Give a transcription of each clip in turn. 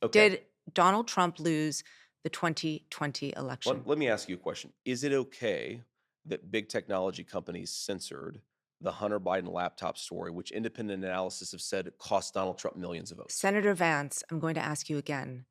Okay. Did Donald Trump lose the 2020 election? Let me ask you a question. Is it okay that big technology companies censored the Hunter Biden laptop story, which independent analysis have said it cost Donald Trump millions of votes? Senator Vance, I'm going to ask you again.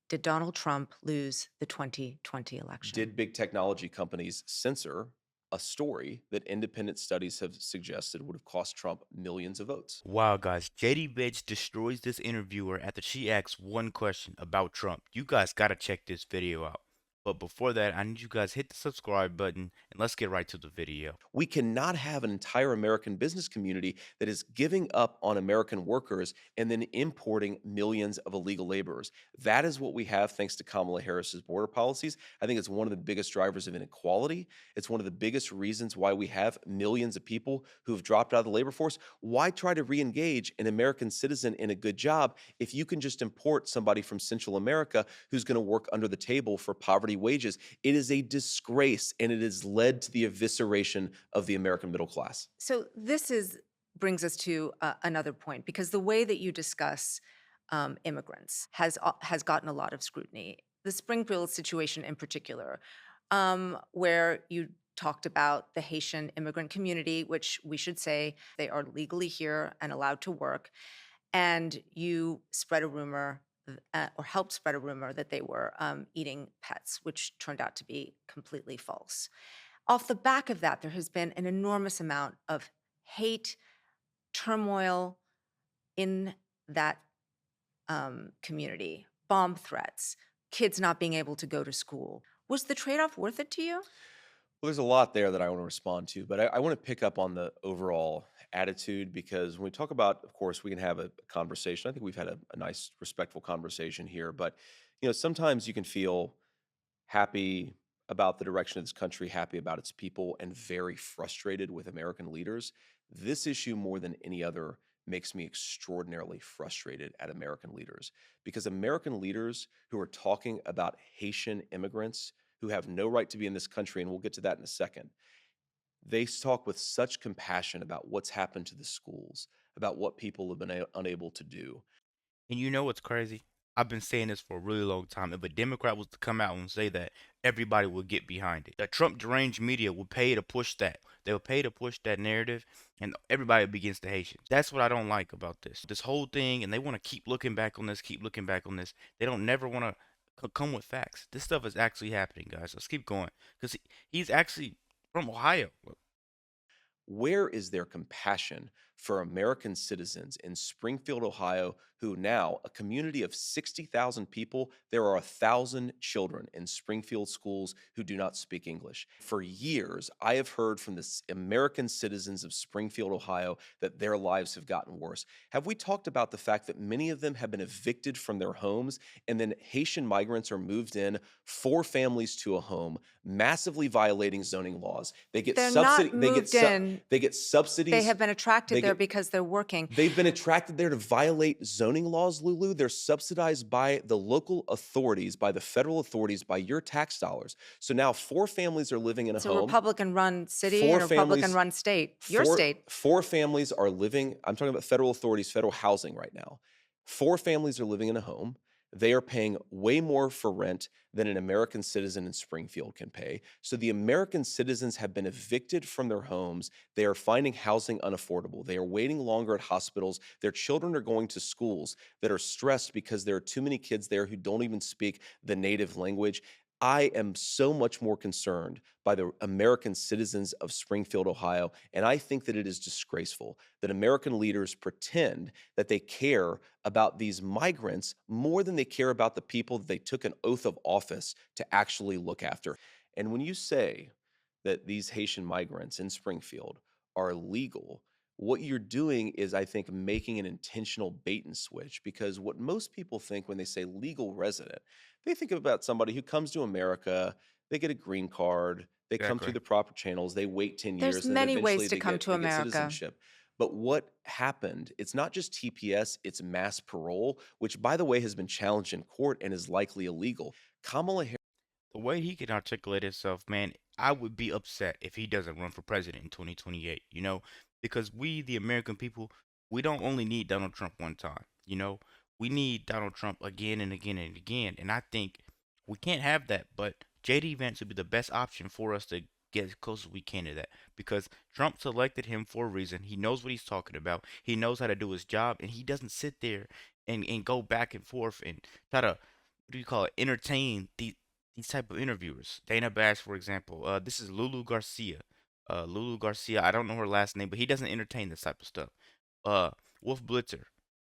Did Donald Trump lose the 2020 election? Did big technology companies censor a story that independent studies have suggested would have cost Trump millions of votes? Wow, guys, JD Bitch destroys this interviewer after she asks one question about Trump. You guys gotta check this video out. But before that, I need you guys hit the subscribe button and let's get right to the video. We cannot have an entire American business community that is giving up on American workers and then importing millions of illegal laborers. That is what we have thanks to Kamala Harris's border policies. I think it's one of the biggest drivers of inequality. It's one of the biggest reasons why we have millions of people who have dropped out of the labor force. Why try to re-engage an American citizen in a good job if you can just import somebody from Central America who's going to work under the table for poverty wages? It is a disgrace, and it has led to the evisceration of the American middle class. So this is brings us to another point because the way that you discuss immigrants has gotten a lot of scrutiny. The Springfield situation in particular, where you talked about the Haitian immigrant community, which we should say they are legally here and allowed to work, and you spread a rumor or helped spread a rumor that they were eating pets, which turned out to be completely false. Off the back of that, there has been an enormous amount of hate, turmoil in that community, bomb threats, kids not being able to go to school. Was the trade off worth it to you? Well, there's a lot there that I want to respond to, but I want to pick up on the overall attitude because when we talk about, of course, we can have a conversation. I think we've had a nice, respectful conversation here, but sometimes you can feel happy about the direction of this country, happy about its people, and very frustrated with American leaders. This issue, more than any other, makes me extraordinarily frustrated at American leaders because American leaders who are talking about Haitian immigrants who have no right to be in this country, and we'll get to that in a second, they talk with such compassion about what's happened to the schools, about what people have been unable to do. And you know what's crazy? I've been saying this for a really long time. If a Democrat was to come out and say that, everybody would get behind it. The Trump deranged media will pay to push that. They'll pay to push that narrative, and everybody begins to hate you. That's what I don't like about this whole thing. And they want to keep looking back on this, keep looking back on this. They don't never want to come with facts. This stuff is actually happening, guys. Let's keep going because he's actually from Ohio. Where is their compassion for American citizens in Springfield, Ohio, who now, a community of 60,000 people, there are 1,000 children in Springfield schools who do not speak English? For years, I have heard from the American citizens of Springfield, Ohio, that their lives have gotten worse. Have we talked about the fact that many of them have been evicted from their homes and then Haitian migrants are moved in, four families to a home, massively violating zoning laws? They get They're subsidy. not moved in. They get They subsidies. have been attracted They there get because they're working. they've been attracted there to violate zoning laws, Lulu. They're subsidized by the local authorities, by the federal authorities, by your tax dollars. So now four families are living in a It's a home. Republican-run city Four and a families, Republican-run state. Your four state. four families are living. I'm talking about federal authorities, federal housing right now. Four families are living in a home. They are paying way more for rent than an American citizen in Springfield can pay. So the American citizens have been evicted from their homes. They are finding housing unaffordable. They are waiting longer at hospitals. Their children are going to schools that are stressed because there are too many kids there who don't even speak the native language. I am so much more concerned by the American citizens of Springfield, Ohio, and I think that it is disgraceful that American leaders pretend that they care about these migrants more than they care about the people that they took an oath of office to actually look after. And when you say that these Haitian migrants in Springfield are legal, what you're doing is, I think, making an intentional bait and switch because what most people think when they say legal resident, they think about somebody who comes to America, they get a green card, they come through Exactly. the proper channels, they wait 10 There's years, and then many eventually ways to come to they get America. citizenship. But what happened, it's not just TPS, it's mass parole, which by the way has been challenged in court and is likely illegal. Kamala Harris. The way he can articulate himself, man, I would be upset if he doesn't run for president in 2028, because we, the American people, we don't only need Donald Trump one time, We need Donald Trump again and again and again. And I think we can't have that. But JD Vance would be the best option for us to get as close as we can to that. Because Trump selected him for a reason. He knows what he's talking about. He knows how to do his job. And he doesn't sit there and go back and forth and try to, what do you call it, entertain these type of interviewers. Dana Bash, for example. This is Lulu Garcia. Lulu Garcia. I don't know her last name, but he doesn't entertain this type of stuff. Uh, Wolf Blitzer.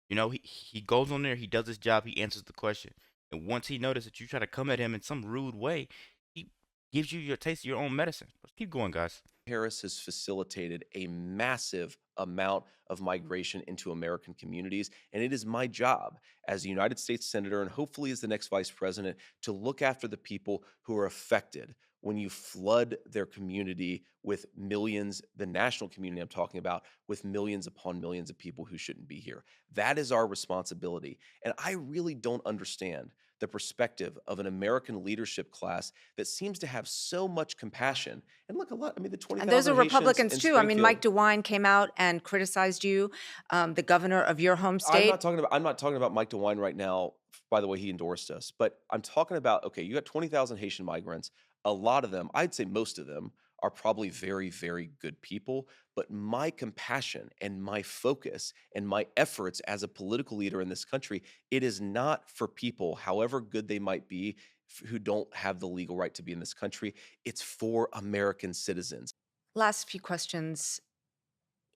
You know, he goes on there, he does his job, he answers the question. And once he notices that you try to come at him in some rude way, he gives you your taste of your own medicine. Let's keep going, guys. Harris has facilitated a massive amount of migration into American communities. And it is my job as a United States Senator and hopefully as the next vice president to look after the people who are affected when you flood their community with millions, the national community I'm talking about, with millions upon millions of people who shouldn't be here. That is our responsibility. And I really don't understand the perspective of an American leadership class that seems to have so much compassion. And look, a lot, I mean, the And those 20,000 are Haitians Republicans in too. I mean, Mike Springfield. DeWine came out and criticized you, the governor of your home state. I'm not talking about Mike DeWine right now. By the way, he endorsed us, but I'm talking about, okay, you got 20,000 Haitian migrants. A lot of them, I'd say most of them, are probably very, very good people. But my compassion and my focus and my efforts as a political leader in this country, it is not for people, however good they might be, who don't have the legal right to be in this country. It's for American citizens. Last few questions.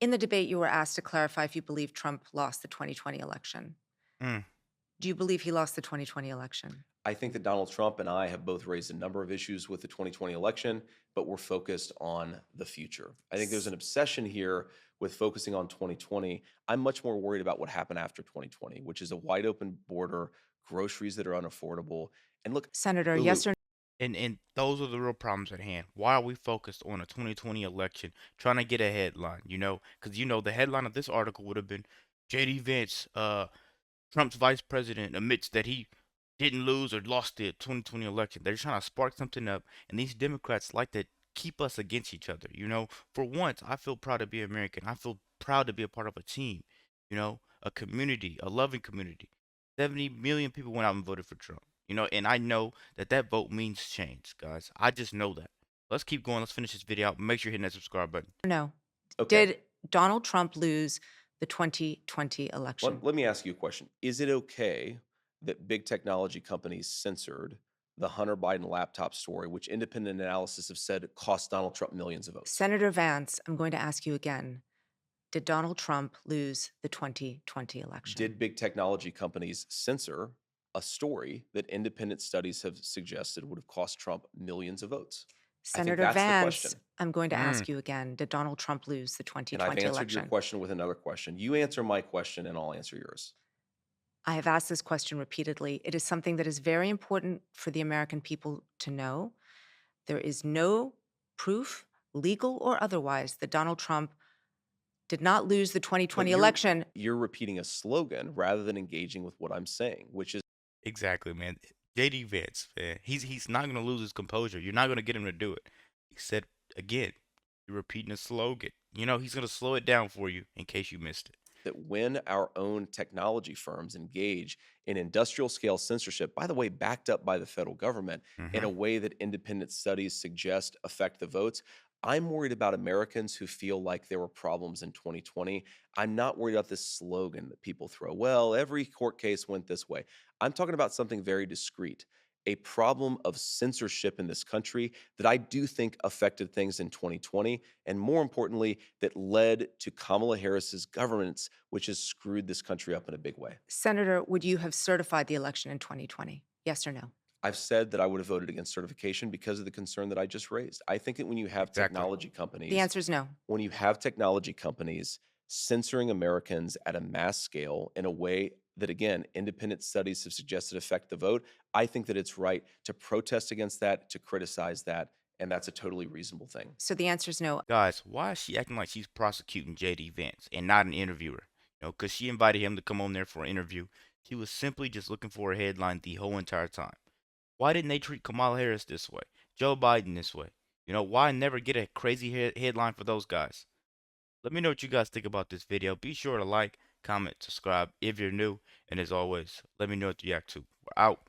In the debate, you were asked to clarify if you believe Trump lost the 2020 election. Mm. Do you believe he lost the 2020 election? I think that Donald Trump and I have both raised a number of issues with the 2020 election, but we're focused on the future. I think there's an obsession here with focusing on 2020. I'm much more worried about what happened after 2020, which is a wide open border, groceries that are unaffordable. And look, Senator, Lulu, yes or And those are the real problems at hand. Why are we focused on a 2020 election trying to get a headline, you know? Because, you know, the headline of this article would have been JD Vance, Trump's vice president, admits that he didn't lose or lost the 2020 election. They're trying to spark something up, and these Democrats like to keep us against each other. You know, for once, I feel proud to be American. I feel proud to be a part of a team, you know, a community, a loving community. 70 million people went out and voted for Trump, you know, and I know that that vote means change, guys. I just know that. Let's keep going. Let's finish this video out. Make sure you hit that subscribe button. no? okay, Did Donald Trump lose the 2020 election? let me ask you a question. Is it okay that big technology companies censored the Hunter Biden laptop story, which independent analysis have said cost Donald Trump millions of votes? Senator Vance, I'm going to ask you again. Did Donald Trump lose the 2020 election? Did big technology companies censor a story that independent studies have suggested would have cost Trump millions of votes? I think Senator that's the Vance, question. I'm going to Mm. ask you again. Did Donald Trump lose the And I've 2020 answered your election? question with another question. You answer my question and I'll answer yours. I have asked this question repeatedly. It is something that is very important for the American people to know. There is no proof, legal or otherwise, that Donald Trump did not lose the But 2020 election. you're repeating a slogan rather than engaging with what I'm saying, which is Exactly, man. JD Vance, man. He's not gonna lose his composure. You're not gonna get him to do it. He said again, you're repeating a slogan. You know, he's gonna slow it down for you in case you missed it. that when our own technology firms engage in industrial scale censorship, by the way, backed up by the federal government in a Mm-hmm. way that independent studies suggest affect the votes, I'm worried about Americans who feel like there were problems in 2020. I'm not worried about this slogan that people throw. Well, every court case went this way. I'm talking about something very discrete, a problem of censorship in this country that I do think affected things in 2020, and more importantly, that led to Kamala Harris's governance, which has screwed this country up in a big way. Senator, would you have certified the election in 2020? Yes or no? I've said that I would have voted against certification because of the concern that I just raised. I think that when you have Exactly. technology The companies, answer is no. when you have technology companies censoring Americans at a mass scale in a way that, again, independent studies have suggested affect the vote, I think that it's right to protest against that, to criticize that, and that's a totally reasonable thing. So the answer is no. Guys, why is she acting like she's prosecuting JD Vance and not an interviewer? You know, because she invited him to come on there for an interview. She was simply just looking for a headline the whole entire time. Why didn't they treat Kamala Harris this way? Joe Biden this way? You know, why never get a crazy headline for those guys? Let me know what you guys think about this video. Be sure to like, comment, subscribe if you're new. And as always, let me know what you react to. We're out.